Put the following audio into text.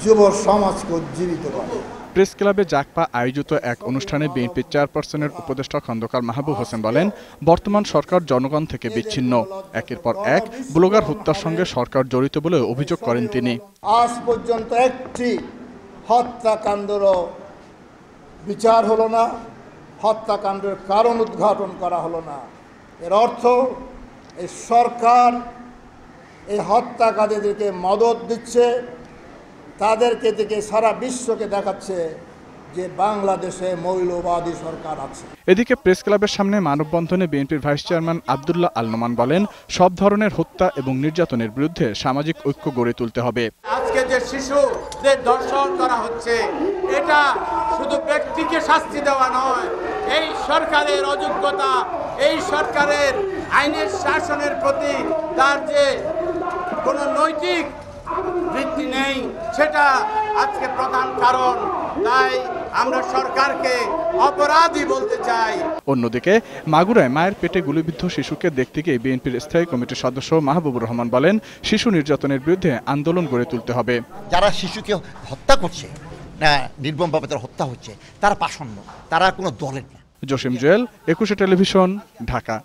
যুব সমাজকে উজ্জীবিত করে। প্রেস ক্লাবে জাগপা আয়োজিত এক অনুষ্ঠানে বিএনপির চেয়ারপারসনের উপদেষ্টা খন্দকার মাহবুব হোসেন বলেন, বর্তমান সরকার জনগণ থেকে বিচ্ছিন্ন। একের পর এক ব্লগার হত্যার সঙ্গে সরকার জড়িত বলে অভিযোগ করেন তিনি। আজ পর্যন্ত একটি হত্যাকাণ্ডেরও বিচার হলো না, হত্যাকাণ্ডের কারণ উদ্ঘাটন করা হলো না। এর অর্থ এই সরকার এই হত্যাকারীদেরকে মদত দিচ্ছে, তাদেরকে থেকে সারা বিশ্বকে দেখাচ্ছে যে বাংলাদেশে মৌলবাদী সরকার আছে। এদিকে প্রেস ক্লাবের সামনে মানববন্ধনে বিএনপির ভাইস চেয়ারম্যান আব্দুল্লাহ আল নোমান বলেন, সব ধরনের হত্যা এবং নির্যাতনের বিরুদ্ধে সামাজিক ঐক্য গড়ে তুলতে হবে। আজকে যে শিশুদের ধর্ষণ করা হচ্ছে, এটা শুধু ব্যক্তিকে শাস্তি দেওয়া নয়, এই সরকারের অযোগ্যতা, এই সরকারের আইনের শাসনের প্রতি তার যে কোনো নৈতিক ভিত্তি নেই, সেটা আজকে প্রধান কারণ। তাই আমরা সরকারকে অপরাধী বলতে চাই। অন্যদিকে মাগুরায় মায়ের পেটে গুলিবিদ্ধ শিশুকে দেখতে গিয়ে বিএনপির স্থায়ী কমিটির সদস্য মাহবুবুর রহমান বলেন, শিশু নির্যাতনের বিরুদ্ধে আন্দোলন গড়ে তুলতে হবে। যারা শিশুকে হত্যা করছে, নির্মমভাবে তারা হত্যা হচ্ছে, তারা পাষণ্ড, তারা কোনো দলের না। জসিম জুয়েল, 21 টেলিভিশন, ঢাকা।